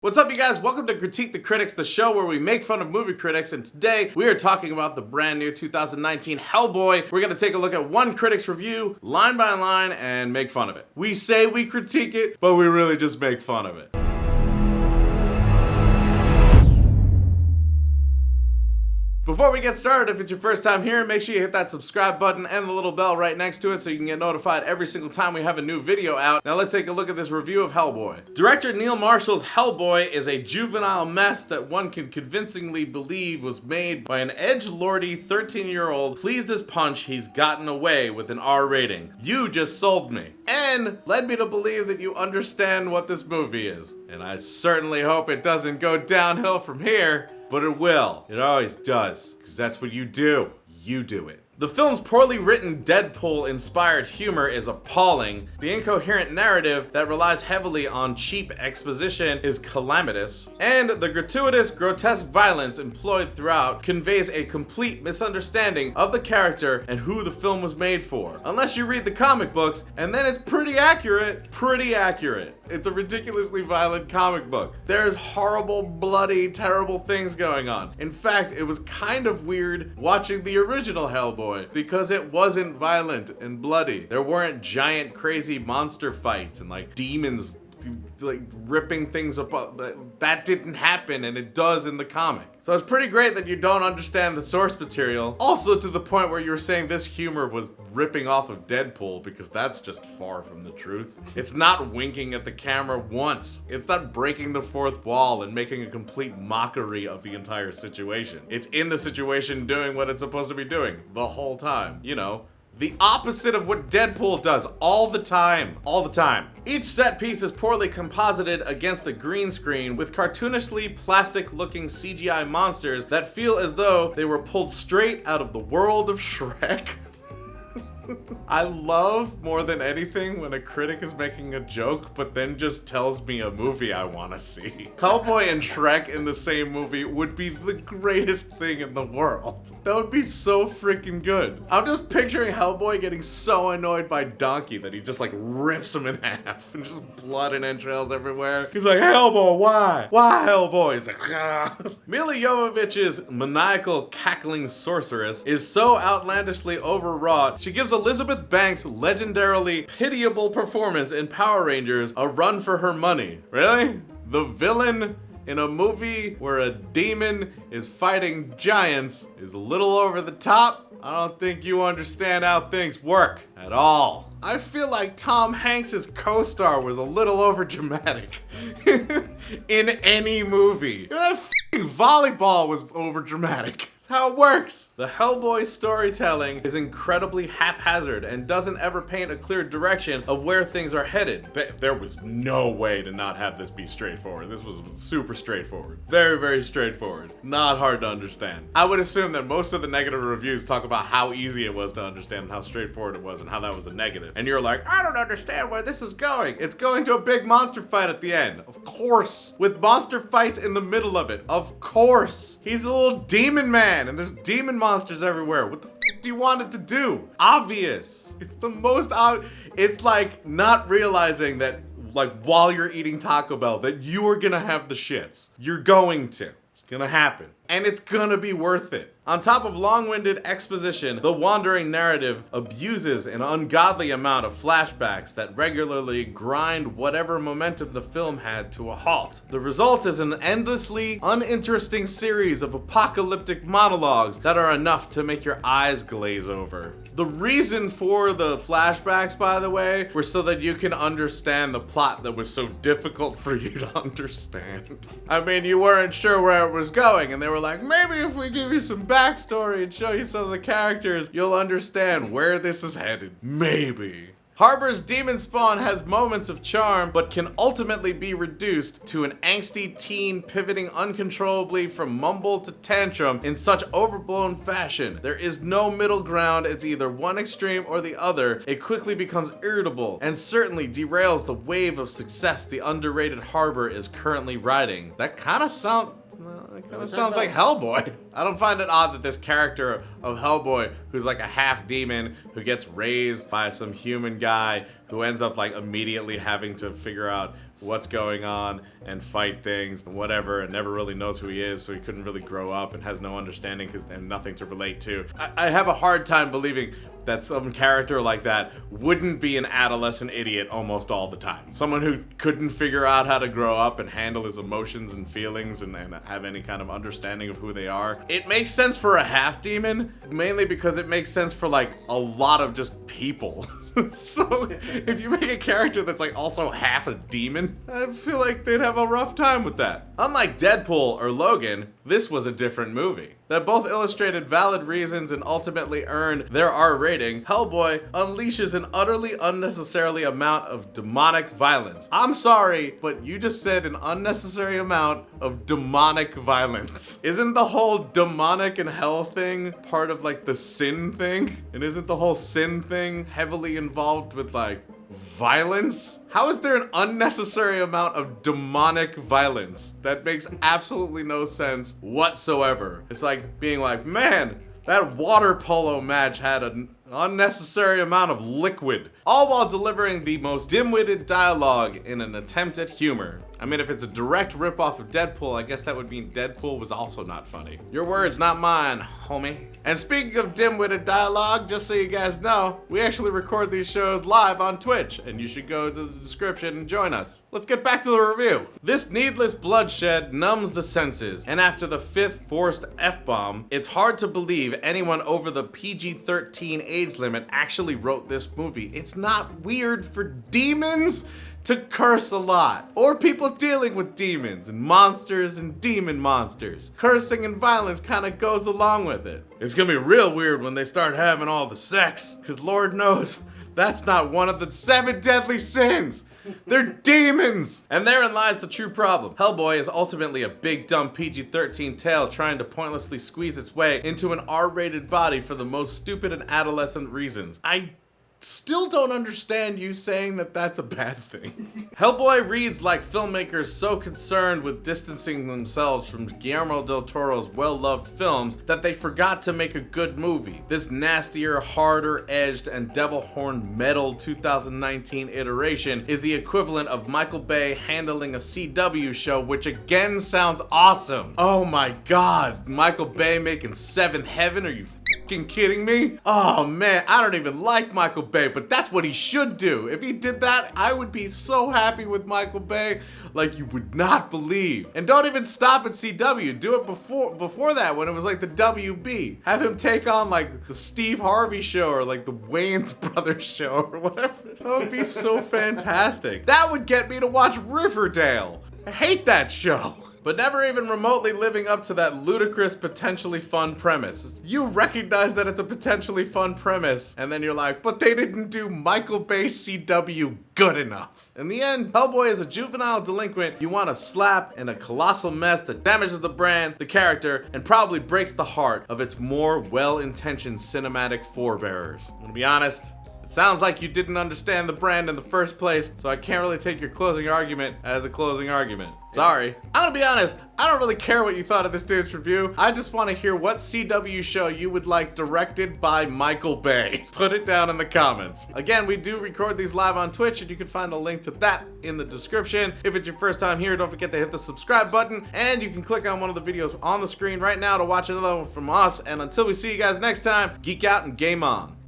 What's up, you guys? Welcome to Critique the Critics, the show where we make fun of movie critics, and today we are talking about the brand new 2019 Hellboy. We're going to take a look at one critic's review, line by line, and make fun of it. We say we critique it, but we really just make fun of it. Before we get started, if it's your first time here, make sure you hit that subscribe button and the little bell right next to it so you can get notified every single time we have a new video out. Now let's take a look at this review of Hellboy. Director Neil Marshall's Hellboy is a juvenile mess that one can convincingly believe was made by an edgelordy 13-year-old pleased as punch he's gotten away with an R rating. You just sold me. And led me to believe that you understand what this movie is. And I certainly hope it doesn't go downhill from here. But it will. It always does. Because that's what you do. You do it. The film's poorly written Deadpool-inspired humor is appalling. The incoherent narrative that relies heavily on cheap exposition is calamitous. And the gratuitous, grotesque violence employed throughout conveys a complete misunderstanding of the character and who the film was made for. Unless you read the comic books, and then it's pretty accurate. Pretty accurate. It's a ridiculously violent comic book. There's horrible, bloody, terrible things going on. In fact, it was kind of weird watching the original Hellboy because it wasn't violent and bloody. There weren't giant, crazy monster fights and like demons like ripping things apart. That didn't happen, and it does in the comic. So it's pretty great that you don't understand the source material. Also to the point where you were saying this humor was ripping off of Deadpool, because that's just far from the truth. It's not winking at the camera once. It's not breaking the fourth wall and making a complete mockery of the entire situation. It's in the situation doing what it's supposed to be doing the whole time. You know, the opposite of what Deadpool does all the time. All the time. Each set piece is poorly composited against a green screen with cartoonishly plastic-looking CGI monsters that feel as though they were pulled straight out of the world of Shrek. I love more than anything when a critic is making a joke but then just tells me a movie I want to see. Hellboy and Shrek in the same movie would be the greatest thing in the world. That would be so freaking good. I'm just picturing Hellboy getting so annoyed by Donkey that he just like rips him in half and just blood and entrails everywhere. He's like, Hellboy, why? Why Hellboy? He's like, ah. Milla Jovovich's maniacal cackling sorceress is so outlandishly overwrought, she gives Elizabeth Banks' legendarily pitiable performance in Power Rangers a run for her money. Really? The villain in a movie where a demon is fighting giants is a little over the top? I don't think you understand how things work at all. I feel like Tom Hanks' co-star was a little overdramatic in any movie. That f***ing volleyball was overdramatic. How it works. The Hellboy storytelling is incredibly haphazard and doesn't ever paint a clear direction of where things are headed. There was no way to not have this be straightforward. This was super straightforward. Very, very straightforward. Not hard to understand. I would assume that most of the negative reviews talk about how easy it was to understand and how straightforward it was and how that was a negative. And you're like, I don't understand where this is going. It's going to a big monster fight at the end. Of course. With monster fights in the middle of it. Of course. He's a little demon man. And there's demon monsters everywhere. What the f do you want it to do? Obvious. It's the most it's like not realizing that like while you're eating Taco Bell that you are gonna have the shits. You're going to. It's gonna happen. And it's gonna be worth it. On top of long-winded exposition, the wandering narrative abuses an ungodly amount of flashbacks that regularly grind whatever momentum the film had to a halt. The result is an endlessly uninteresting series of apocalyptic monologues that are enough to make your eyes glaze over. The reason for the flashbacks, by the way, were so that you can understand the plot that was so difficult for you to understand. I mean, you weren't sure where it was going, and they were like, maybe if we give you some backstory and show you some of the characters, you'll understand where this is headed. Maybe. Harbour's demon spawn has moments of charm, but can ultimately be reduced to an angsty teen pivoting uncontrollably from mumble to tantrum in such overblown fashion. There is no middle ground, it's either one extreme or the other. It quickly becomes irritable, and certainly derails the wave of success the underrated Harbour is currently riding. That kind of sounds like Hellboy. I don't find it odd that this character of Hellboy, who's like a half demon, who gets raised by some human guy, who ends up like immediately having to figure out what's going on and fight things and whatever, and never really knows who he is, so he couldn't really grow up and has no understanding and nothing to relate to. I have a hard time believing that some character like that wouldn't be an adolescent idiot almost all the time. Someone who couldn't figure out how to grow up and handle his emotions and feelings and have any kind of understanding of who they are. It makes sense for a half-demon, mainly because it makes sense for like a lot of just people. So if you make a character that's like also half a demon, I feel like they'd have a rough time with that. Unlike Deadpool or Logan, this was a different movie that both illustrated valid reasons and ultimately earned their R rating. Hellboy unleashes an utterly unnecessarily amount of demonic violence. I'm sorry, but you just said an unnecessary amount of demonic violence. Isn't the whole demonic and hell thing part of like the sin thing? And isn't the whole sin thing heavily involved with like violence? How is there an unnecessary amount of demonic violence? That makes absolutely no sense whatsoever. It's like being like, man, that water polo match had an unnecessary amount of liquid, all while delivering the most dim-witted dialogue in an attempt at humor. I mean, if it's a direct ripoff of Deadpool, I guess that would mean Deadpool was also not funny. Your words, not mine, homie. And speaking of dim-witted dialogue, just so you guys know, we actually record these shows live on Twitch, and you should go to the description and join us. Let's get back to the review. This needless bloodshed numbs the senses, and after the 5th forced F-bomb, it's hard to believe anyone over the PG-13 age limit actually wrote this movie. It's not weird for demons to curse a lot, or people dealing with demons and monsters and demon monsters. Cursing and violence kind of goes along with it. It's gonna be real weird when they start having all the sex, because Lord knows that's not one of the 7 deadly sins. They're demons! And therein lies the true problem. Hellboy is ultimately a big dumb PG-13 tale trying to pointlessly squeeze its way into an R-rated body for the most stupid and adolescent reasons. I still don't understand you saying that that's a bad thing. Hellboy reads like filmmakers so concerned with distancing themselves from Guillermo del Toro's well-loved films that they forgot to make a good movie. This nastier, harder-edged, and devil-horned metal 2019 iteration is the equivalent of Michael Bay handling a CW show, which again sounds awesome. Oh my god, Michael Bay making Seventh Heaven? Are you fucking kidding me? Oh man, I don't even like Michael Bay, but that's what he should do. If he did that, I would be so happy with Michael Bay like you would not believe. And don't even stop at CW. Do it before that, when it was like the WB. Have him take on like the Steve Harvey show or like the Wayans Brothers show or whatever. That would be so fantastic. That would get me to watch Riverdale. I hate that show. But never even remotely living up to that ludicrous, potentially fun premise. You recognize that it's a potentially fun premise, and then you're like, but they didn't do Michael Bay CW good enough. In the end, Hellboy is a juvenile delinquent you want to slap in a colossal mess that damages the brand, the character, and probably breaks the heart of its more well-intentioned cinematic forebearers. I'm gonna be honest, it sounds like you didn't understand the brand in the first place, so I can't really take your closing argument as a closing argument. Sorry. I'm gonna be honest, I don't really care what you thought of this dude's review. I just want to hear what CW show you would like directed by Michael Bay. Put it down in the comments. Again, we do record these live on Twitch, and you can find a link to that in the description. If it's your first time here, don't forget to hit the subscribe button, and you can click on one of the videos on the screen right now to watch another one from us. And until we see you guys next time, geek out and game on.